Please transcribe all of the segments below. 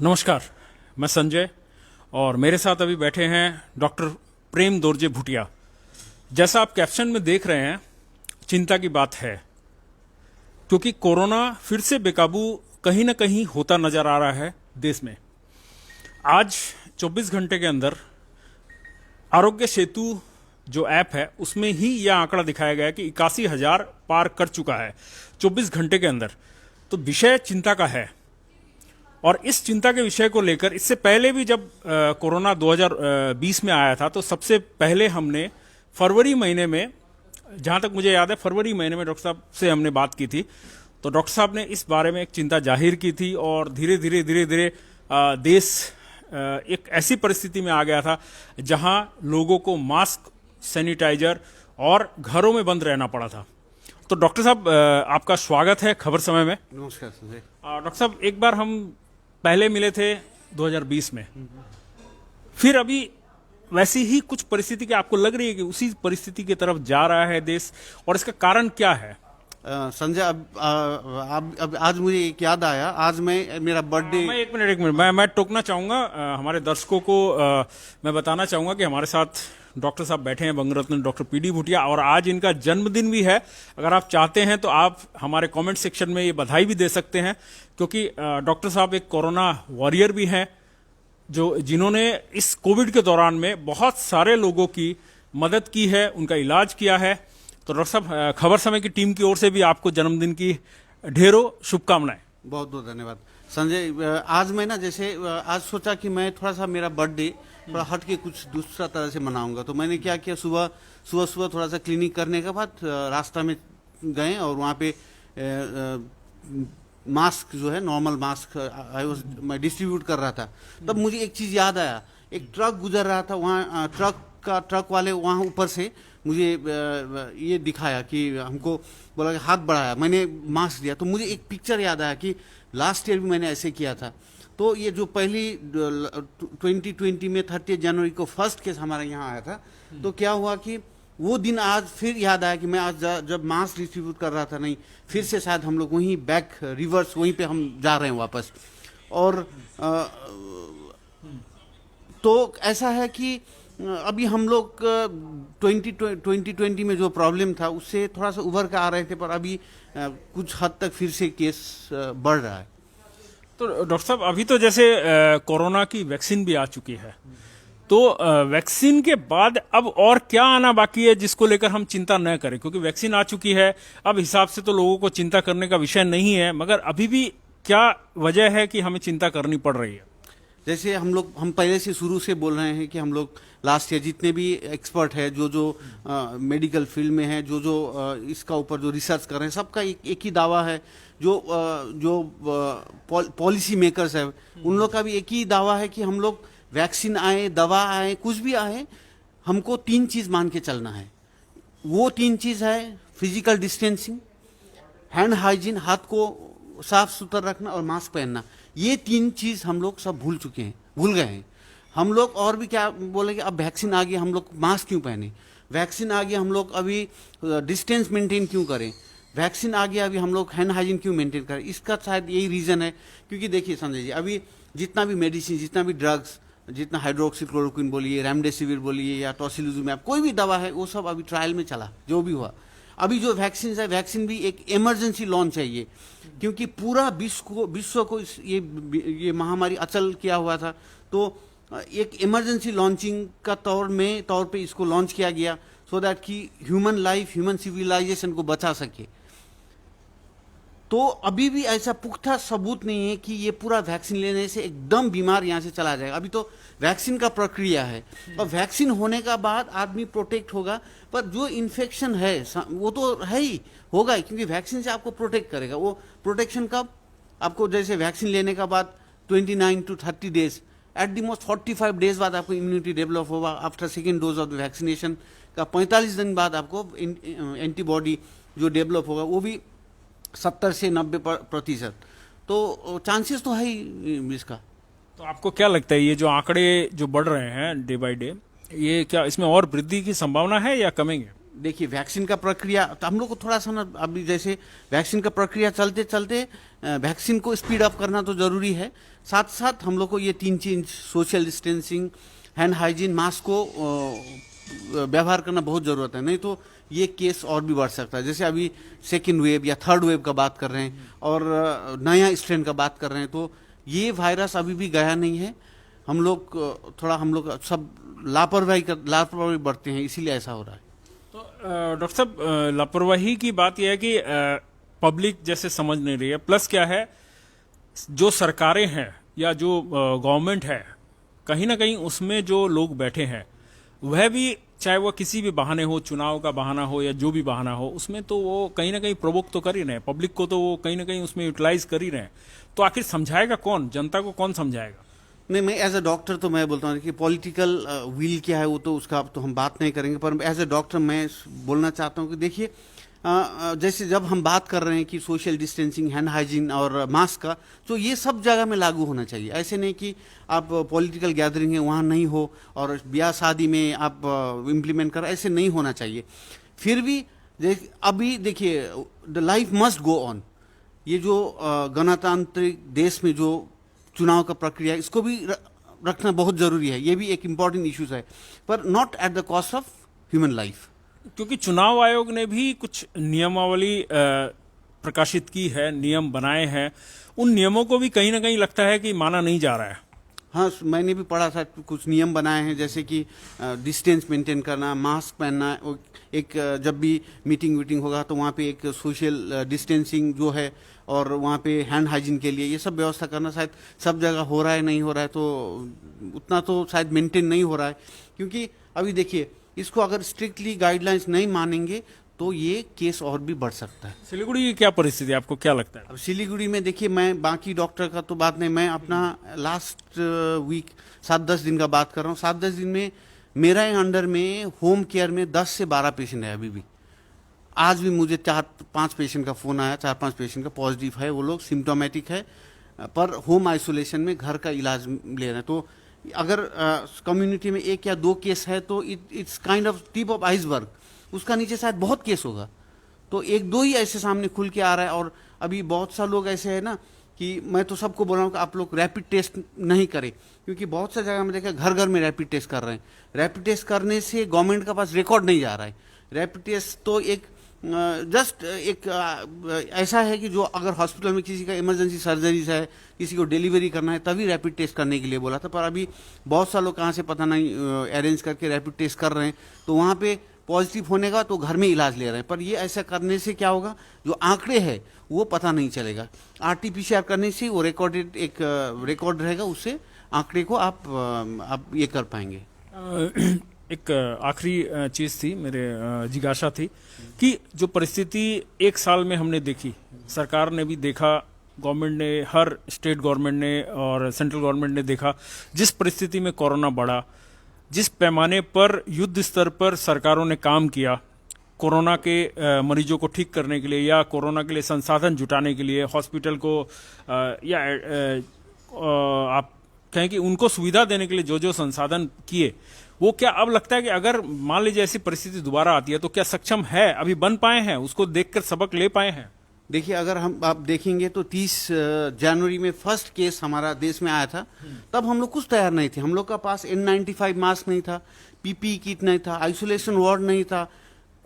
नमस्कार, मैं संजय और मेरे साथ अभी बैठे हैं डॉक्टर प्रेम दोरजे भूटिया। जैसा आप कैप्शन में देख रहे हैं, चिंता की बात है क्योंकि कोरोना फिर से बेकाबू कहीं ना कहीं होता नजर आ रहा है देश में। आज 24 घंटे के अंदर आरोग्य सेतु जो ऐप है उसमें ही यह आंकड़ा दिखाया गया है कि 81,000 पार कर चुका है 24 घंटे के अंदर। तो विषय चिंता का है और इस चिंता के विषय को लेकर इससे पहले भी जब कोरोना 2020 में आया था तो सबसे पहले हमने फरवरी महीने में, जहां तक मुझे याद है फरवरी महीने में डॉक्टर साहब से हमने बात की थी। तो डॉक्टर साहब ने इस बारे में एक चिंता जाहिर की थी और धीरे धीरे देश एक ऐसी परिस्थिति में आ गया था जहां लोगों को मास्क, सैनिटाइजर और घरों में बंद रहना पड़ा था। तो डॉक्टर साहब, आपका स्वागत है खबर समय में। नमस्कार संजय। डॉक्टर साहब, एक बार हम पहले मिले थे 2020 में, फिर अभी वैसी ही कुछ परिस्थिति की आपको लग रही है कि उसी परिस्थिति की तरफ जा रहा है देश, और इसका कारण क्या है? संजय, अब आज मुझे एक याद आया। आज मेरा बर्थडे। मैं एक मिनट मैं टोकना चाहूंगा। हमारे दर्शकों को मैं बताना चाहूंगा कि हमारे साथ डॉक्टर साहब बैठे हैं, बंगरत्न डॉक्टर पीडी भूटिया, और आज इनका जन्मदिन भी है। अगर आप चाहते हैं तो आप हमारे कमेंट सेक्शन में ये बधाई भी दे सकते हैं, क्योंकि डॉक्टर साहब एक कोरोना वॉरियर भी हैं जिन्होंने इस कोविड के दौरान में बहुत सारे लोगों की मदद की है, उनका इलाज किया है। तो डॉक्टर साहब, खबर समय की टीम की ओर से भी आपको जन्मदिन की ढेरों शुभकामनाएं। बहुत बहुत धन्यवाद संजय। आज मैं आज सोचा कि मैं थोड़ा सा मेरा बर्थडे थोड़ा हट के कुछ दूसरा तरह से मनाऊंगा। तो मैंने क्या किया, सुबह थोड़ा सा क्लिनिक करने के बाद रास्ता में गए और वहाँ पे मास्क जो है, नॉर्मल मास्क मैं डिस्ट्रीब्यूट कर रहा था। तब मुझे एक चीज़ याद आया। एक ट्रक गुजर रहा था वहाँ, ट्रक वाले वहाँ ऊपर से मुझे ये दिखाया कि हमको बोला कि हाथ बढ़ाया, मैंने मास्क दिया। तो मुझे एक पिक्चर याद आया कि लास्ट ईयर भी मैंने ऐसे किया था। तो ये जो पहली 2020 में 30 जनवरी को फर्स्ट केस हमारे यहाँ आया था, तो क्या हुआ कि वो दिन आज फिर याद आया कि मैं आज जब मास्क डिस्ट्रीब्यूट कर रहा था, नहीं फिर से शायद हम लोग वहीं बैक रिवर्स वहीं पे हम जा रहे हैं वापस। और तो ऐसा है कि अभी हम लोग 2020 में जो प्रॉब्लम था उससे थोड़ा सा उभर के आ रहे थे, पर अभी कुछ हद तक फिर से केस बढ़ रहा है। तो डॉक्टर साहब, अभी तो जैसे कोरोना की वैक्सीन भी आ चुकी है, तो वैक्सीन के बाद अब और क्या आना बाकी है जिसको लेकर हम चिंता न करें? क्योंकि वैक्सीन आ चुकी है, अब हिसाब से तो लोगों को चिंता करने का विषय नहीं है, मगर अभी भी क्या वजह है कि हमें चिंता करनी पड़ रही है? जैसे हम पहले से शुरू से बोल रहे हैं कि हम लोग लास्ट ईयर जितने भी एक्सपर्ट है, जो मेडिकल फील्ड में है, जो इसका ऊपर जो रिसर्च कर रहे हैं, सबका एक ही दावा है। जो पॉलिसी मेकर्स है उन लोग का भी एक ही दावा है कि हम लोग वैक्सीन आए, दवा आए, कुछ भी आए, हमको 3 चीज मान के चलना है। वो 3 चीज है फिजिकल डिस्टेंसिंग, हैंड हाइजीन, हाथ को साफ सुथरा रखना, और मास्क पहनना। ये 3 चीज हम लोग सब भूल गए हैं हम लोग। और भी क्या बोलेंगे, अब वैक्सीन आ गई, हम लोग मास्क क्यों पहने? वैक्सीन आ गई, हम लोग अभी डिस्टेंस मेंटेन क्यों करें? वैक्सीन आ गया, अभी हम लोग हैंड हाइजीन क्यों मेंटेन करें? इसका शायद यही रीजन है। क्योंकि देखिए संजय जी, अभी जितना भी मेडिसिन, जितना भी ड्रग्स, जितना हाइड्रोक्सीक्लोरोक्विन बोलिए, रेमडेसिविर बोलिए या टोसिलिजुमैब, कोई भी दवा है, वो सब अभी ट्रायल में चला, जो भी हुआ। अभी जो वैक्सीन है, वैक्सीन भी एक इमरजेंसी लॉन्च है ये, क्योंकि पूरा विश्व को ये महामारी अचल किया हुआ था। तो एक इमरजेंसी लॉन्चिंग का तौर पे इसको लॉन्च किया गया, सो दैट कि ह्यूमन लाइफ, ह्यूमन सिविलाइजेशन को बचा सके। तो अभी भी ऐसा पुख्ता सबूत नहीं है कि ये पूरा वैक्सीन लेने से एकदम बीमार यहाँ से चला जाएगा। अभी तो वैक्सीन का प्रक्रिया है, और वैक्सीन होने का बाद आदमी प्रोटेक्ट होगा, पर जो इन्फेक्शन है वो तो है ही, होगा ही, क्योंकि वैक्सीन से आपको प्रोटेक्ट करेगा। वो प्रोटेक्शन कब आपको, जैसे वैक्सीन लेने का बाद 29 to 30 days, at the most 45 days बाद आपको इम्यूनिटी डेवलप होगा। After second dose of the vaccination का 45 दिन बाद आपको एंटीबॉडी जो डेवलप होगा, वो भी 70 से 90%। तो चांसेस तो है ही इसका। तो आपको क्या लगता है, ये जो आंकड़े जो बढ़ रहे हैं डे बाय डे, ये क्या इसमें और वृद्धि की संभावना है या कमेंगे? देखिए वैक्सीन का प्रक्रिया तो हम लोग को थोड़ा सा ना अभी जैसे वैक्सीन का प्रक्रिया चलते चलते वैक्सीन को स्पीड अप करना तो जरूरी है। साथ साथ हम लोग को ये 3 चीज social distancing, hand hygiene, mask को व्यवहार करना बहुत जरूरत है, नहीं तो ये केस और भी बढ़ सकता है। जैसे अभी सेकेंड वेव या थर्ड वेव का बात कर रहे हैं और नया स्ट्रेन का बात कर रहे हैं, तो ये वायरस अभी भी गया नहीं है। हम लोग सब लापरवाही बरते हैं, इसीलिए ऐसा हो रहा है। तो डॉक्टर साहब, लापरवाही की बात यह है कि पब्लिक जैसे समझ नहीं रही है, प्लस क्या है, जो सरकारें हैं या जो गवर्नमेंट है, कहीं ना कहीं उसमें जो लोग बैठे हैं वह भी, चाहे वह किसी भी बहाने हो, चुनाव का बहाना हो या जो भी बहाना हो, उसमें तो वो कहीं ना कहीं प्रोवोक तो कर ही रहे हैं पब्लिक को, तो वो कहीं ना कहीं उसमें यूटिलाइज कर ही रहे हैं। तो आखिर समझाएगा कौन, जनता को कौन समझाएगा? नहीं, मैं एज अ डॉक्टर तो मैं बोलता हूँ कि पॉलिटिकल विल क्या है वो तो उसका तो हम बात नहीं करेंगे, पर एज अ डॉक्टर मैं बोलना चाहता हूँ कि देखिए जैसे जब हम बात कर रहे हैं कि सोशल डिस्टेंसिंग, हैंड हाइजीन और मास्क का, तो ये सब जगह में लागू होना चाहिए। ऐसे नहीं कि आप पॉलिटिकल गैदरिंग है वहाँ नहीं हो और ब्याह शादी में आप इम्प्लीमेंट कर, ऐसे नहीं होना चाहिए। फिर भी अभी देखिए the life must go on. ये जो गणतांत्रिक देश में जो चुनाव का प्रक्रिया, इसको भी रखना बहुत जरूरी है, ये भी एक इम्पॉर्टेंट इश्यूज है, पर not at the cost of human life. क्योंकि चुनाव आयोग ने भी कुछ नियमावली प्रकाशित की है, नियम बनाए हैं, उन नियमों को भी कहीं ना कहीं लगता है कि माना नहीं जा रहा है। हाँ, मैंने भी पढ़ा था, कुछ नियम बनाए हैं जैसे कि डिस्टेंस मेंटेन करना, मास्क पहनना, एक जब भी मीटिंग वीटिंग होगा तो वहाँ पे एक सोशल डिस्टेंसिंग जो है, और वहाँ पे हैंड हाइजीन के लिए ये सब व्यवस्था करना शायद सब जगह हो रहा है, नहीं हो रहा है तो उतना तो शायद मेंटेन नहीं हो रहा है। क्योंकि अभी देखिए इसको अगर स्ट्रिक्टली गाइडलाइंस नहीं मानेंगे तो ये केस और भी बढ़ सकता है। सिलीगुड़ी की क्या परिस्थिति है, आपको क्या लगता है? अब सिलीगुड़ी में देखिए, मैं बाकी डॉक्टर का तो बात नहीं, मैं अपना लास्ट वीक 7-10 दिन का बात कर रहा हूँ। 7-10 दिन में मेरा अंडर में होम केयर में 10 से 12 पेशेंट है अभी भी। आज भी मुझे 4-5 पेशेंट का फोन आया, 4-5 पेशेंट का पॉजिटिव है, वो लोग सिम्टोमेटिक है पर होम आइसोलेशन में घर का इलाज ले रहे हैं। तो अगर कम्युनिटी में 1 या 2 केस है तो it's kind of tip of iceberg, उसका नीचे शायद बहुत केस होगा। तो 1-2 ही ऐसे सामने खुल के आ रहा है। और अभी बहुत सा लोग ऐसे है ना कि मैं तो सबको बोल रहा हूँ कि आप लोग रैपिड टेस्ट नहीं करें, क्योंकि बहुत सा जगह में देखा घर घर में रैपिड टेस्ट कर रहे हैं। रैपिड टेस्ट करने से गवर्नमेंट के पास रिकॉर्ड नहीं जा रहा है। रैपिड टेस्ट तो एक जस्ट एक ऐसा है कि जो अगर हॉस्पिटल में किसी का इमरजेंसी सर्जरीज है, किसी को डिलीवरी करना है, तभी रैपिड टेस्ट करने के लिए बोला था। पर अभी बहुत सा लोग कहाँ से पता नहीं अरेंज करके रैपिड टेस्ट कर रहे हैं, तो वहाँ पे पॉजिटिव होने का तो घर में इलाज ले रहे हैं। पर ये ऐसा करने से क्या होगा, जो आंकड़े हैं वो पता नहीं चलेगा। RT-PCR करने से वो रिकॉर्डेड एक रिकॉर्ड रहेगा, उससे आंकड़े को आप ये कर पाएंगे। एक आखिरी चीज थी, मेरे जिज्ञासा थी कि जो परिस्थिति 1 साल में हमने देखी, सरकार ने भी देखा, गवर्नमेंट ने, हर स्टेट गवर्नमेंट ने और सेंट्रल गवर्नमेंट ने देखा, जिस परिस्थिति में कोरोना बढ़ा, जिस पैमाने पर युद्ध स्तर पर सरकारों ने काम किया कोरोना के मरीजों को ठीक करने के लिए या कोरोना के लिए संसाधन जुटाने के लिए, हॉस्पिटल को या आप कहें कि उनको सुविधा देने के लिए जो जो संसाधन किए, वो क्या अब लगता है कि अगर मान लीजिए ऐसी परिस्थिति दोबारा आती है तो क्या सक्षम है, अभी बन पाए हैं, उसको देखकर सबक ले पाए हैं? देखिए, अगर आप देखेंगे तो 30 जनवरी में फर्स्ट केस हमारा देश में आया था, तब हम लोग कुछ तैयार नहीं थे। हम लोग का पास N95 मास्क नहीं था, PPE किट नहीं था, आइसोलेशन वार्ड नहीं था,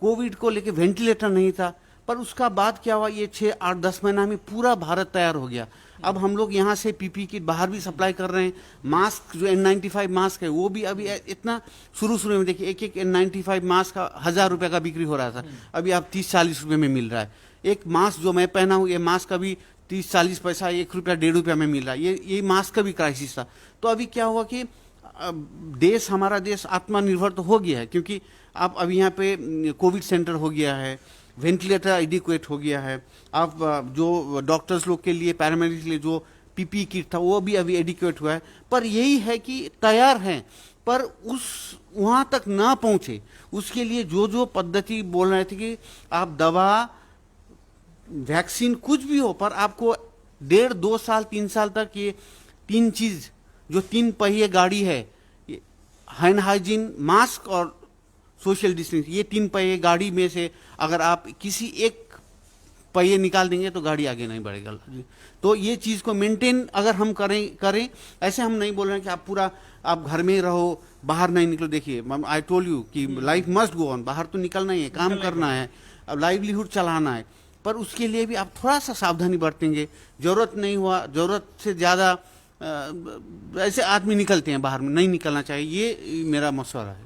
कोविड को लेके वेंटिलेटर नहीं था। पर उसका बाद क्या हुआ, ये 6-8-10 महीना में पूरा भारत तैयार हो गया। अब हम लोग यहाँ से PPE किट बाहर भी सप्लाई कर रहे हैं। मास्क जो N95 मास्क है वो भी अभी इतना शुरू में देखिए, एक N95 मास्क का 1000 रुपये का बिक्री हो रहा था, अभी आप 30-40 रुपये में मिल रहा है। एक मास्क जो मैं पहना हूँ, ये मास्क का भी 30-40 पैसा, 1 रुपया 1.5 रुपया में मिल रहा है। ये मास्क का भी क्राइसिस था। तो अभी क्या हुआ कि देश, हमारा देश आत्मनिर्भर तो हो गया है, क्योंकि आप अभी यहाँ पे कोविड सेंटर हो गया है, वेंटिलेटर एडिक्वेट हो गया है, आप जो डॉक्टर्स लोग के लिए, पैरामेडिक्स के लिए जो PPE किट था वो भी अभी एडिक्वेट हुआ है। पर यही है कि तैयार हैं, पर उस वहाँ तक ना पहुँचे उसके लिए जो जो पद्धति बोल रहे थे कि आप दवा, वैक्सीन कुछ भी हो, पर आपको 1.5-2 साल 3 साल तक ये 3 चीज, जो 3 पहिए गाड़ी है, हैंड हाइजीन, मास्क और सोशल डिस्टेंस, ये 3 पहिए गाड़ी में से अगर आप किसी एक पहिए निकाल देंगे तो गाड़ी आगे नहीं बढ़ेगा जी। तो ये चीज़ को मेंटेन अगर हम करें ऐसे हम नहीं बोल रहे हैं कि आप घर में ही रहो, बाहर नहीं निकलो। देखिए आई टोल्ड यू कि लाइफ मस्ट गो ऑन, बाहर तो निकलना ही है, काम करना है, अब लाइवलीहुड चलाना है, पर उसके लिए भी आप थोड़ा सा सावधानी बरतेंगे। जरूरत नहीं हुआ, जरूरत से ज़्यादा ऐसे आदमी निकलते हैं बाहर में, नहीं निकलना चाहिए, ये मेरा मशवरा है।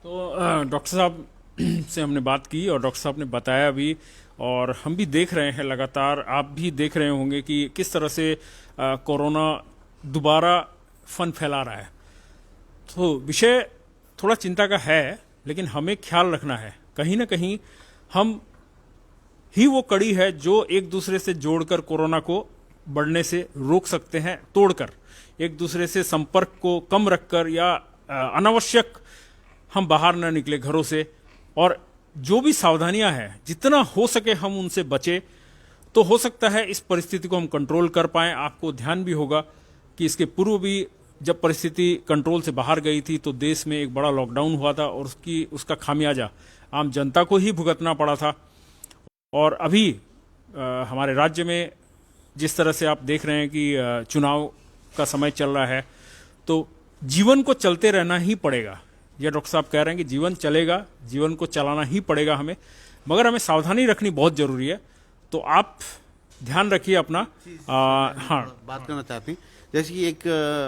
तो डॉक्टर साहब से हमने बात की और डॉक्टर साहब ने बताया भी, और हम भी देख रहे हैं लगातार, आप भी देख रहे होंगे कि किस तरह से कोरोना दोबारा फन फैला रहा है। तो विषय थोड़ा चिंता का है, लेकिन हमें ख्याल रखना है, कहीं ना कहीं हम ही वो कड़ी है जो एक दूसरे से जोड़कर कोरोना को बढ़ने से रोक सकते हैं, तोड़कर एक दूसरे से संपर्क को कम रखकर, या अनावश्यक हम बाहर न निकले घरों से, और जो भी सावधानियां हैं जितना हो सके हम उनसे बचे, तो हो सकता है इस परिस्थिति को हम कंट्रोल कर पाएं। आपको ध्यान भी होगा कि इसके पूर्व भी जब परिस्थिति कंट्रोल से बाहर गई थी तो देश में एक बड़ा लॉकडाउन हुआ था और उसका खामियाजा आम जनता को ही भुगतना पड़ा था। और अभी हमारे राज्य में जिस तरह से आप देख रहे हैं कि चुनाव का समय चल रहा है, तो जीवन को चलते रहना ही पड़ेगा। यह डॉक्टर साहब कह रहे हैं कि जीवन चलेगा, जीवन को चलाना ही पड़ेगा हमें, मगर हमें सावधानी रखनी बहुत जरूरी है। तो आप ध्यान रखिए अपना। हाँ, बात करना चाहते हैं, जैसे कि एक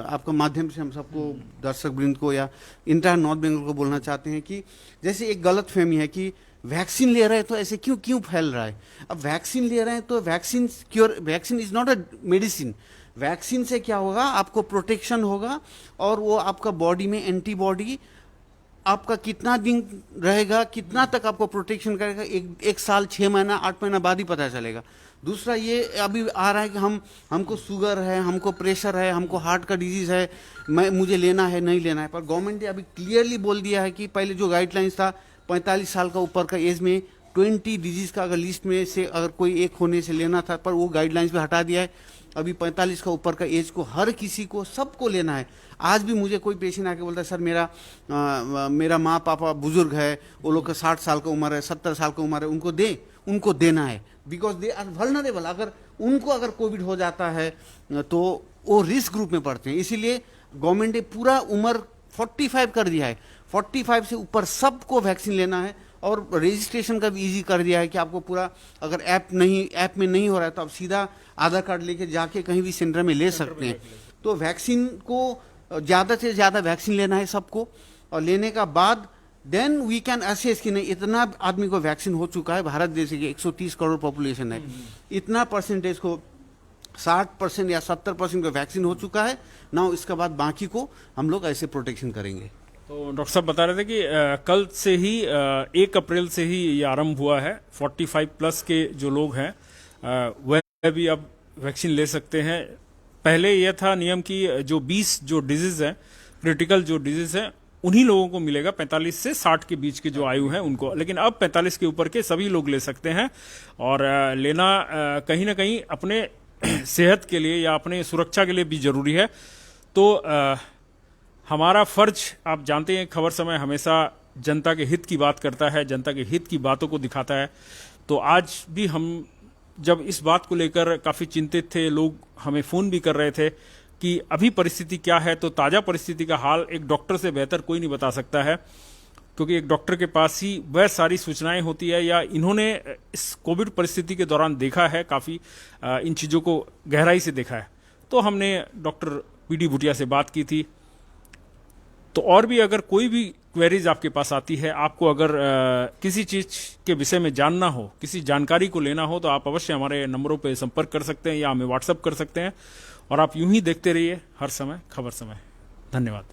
आपका माध्यम से हम सबको, दर्शक वृंद को या इंटायर नॉर्थ बंगाल को बोलना चाहते हैं कि जैसे एक गलत फहमी है कि वैक्सीन ले रहे हैं तो ऐसे क्यों फैल रहा है। अब वैक्सीन ले रहे हैं तो vaccine is not a medicine. Vaccine से क्या होगा, आपको प्रोटेक्शन होगा और वो आपका बॉडी में एंटीबॉडी आपका कितना दिन रहेगा, कितना तक आपको प्रोटेक्शन करेगा, एक साल 6 महीना 8 महीना बाद ही पता चलेगा। दूसरा ये अभी आ रहा है कि हमको शुगर है, हमको प्रेशर है, हमको हार्ट का डिजीज है, मुझे लेना है नहीं लेना है। पर गवर्नमेंट ने अभी क्लियरली बोल दिया है कि पहले जो गाइडलाइंस था 45 साल का ऊपर का एज में 20 डिजीज का अगर लिस्ट में से अगर कोई एक होने से लेना था, पर वो गाइडलाइंस भी हटा दिया है। अभी 45 का ऊपर का एज को हर किसी को, सबको लेना है। आज भी मुझे कोई पेशेंट आके बोलता है सर मेरा माँ पापा बुजुर्ग है, वो लोग का 60 साल का उम्र है, 70 साल का उम्र है, उनको देना है, बिकॉज दे आर वल्नरेबल। अगर कोविड हो जाता है तो वो रिस्क ग्रुप में पड़ते हैं। इसीलिए गवर्नमेंट ने पूरा उम्र 45 कर दिया है, 45 से ऊपर सबको वैक्सीन लेना है। और रजिस्ट्रेशन का भी इजी कर दिया है कि आपको पूरा, अगर ऐप में नहीं हो रहा है तो आप सीधा आधार कार्ड लेके जाके कहीं भी सेंटर में ले सकते हैं। तो वैक्सीन को ज़्यादा से ज़्यादा वैक्सीन लेना है सबको, और लेने का बाद देन वी कैन असेस कि नहीं इतना आदमी को वैक्सीन हो चुका है। भारत देश की 130 करोड़ पॉपुलेशन है, इतना परसेंटेज को 60% या 70% को वैक्सीन हो चुका है ना। इसके बाद बाकी को हम लोग ऐसे प्रोटेक्शन करेंगे। तो डॉक्टर साहब बता रहे थे कि कल से ही 1 अप्रैल से ही ये आरंभ हुआ है। 45 प्लस के जो लोग हैं वह भी अब वैक्सीन ले सकते हैं। पहले यह था नियम कि जो 20 जो डिजीज है, क्रिटिकल जो डिजीज है, उन्हीं लोगों को मिलेगा 45 से 60 के बीच के जो आयु है उनको, लेकिन अब 45 के ऊपर के सभी लोग ले सकते हैं। और लेना कहीं ना कहीं अपने सेहत के लिए या अपने सुरक्षा के लिए भी जरूरी है। तो हमारा फर्ज, आप जानते हैं खबर समय हमेशा जनता के हित की बात करता है, जनता के हित की बातों को दिखाता है। तो आज भी हम जब इस बात को लेकर काफ़ी चिंतित थे, लोग हमें फ़ोन भी कर रहे थे कि अभी परिस्थिति क्या है, तो ताज़ा परिस्थिति का हाल एक डॉक्टर से बेहतर कोई नहीं बता सकता है, क्योंकि एक डॉक्टर के पास ही वह सारी सूचनाएं होती है, या इन्होंने इस कोविड परिस्थिति के दौरान देखा है, काफ़ी इन चीज़ों को गहराई से देखा है। तो हमने डॉक्टर पीडी भूटिया से बात की थी। तो और भी अगर कोई भी क्वेरीज आपके पास आती है, आपको अगर किसी चीज़ के विषय में जानना हो, किसी जानकारी को लेना हो, तो आप अवश्य हमारे नंबरों पर संपर्क कर सकते हैं या हमें व्हाट्सएप कर सकते हैं। और आप यूं ही देखते रहिए हर समय खबर समय। धन्यवाद।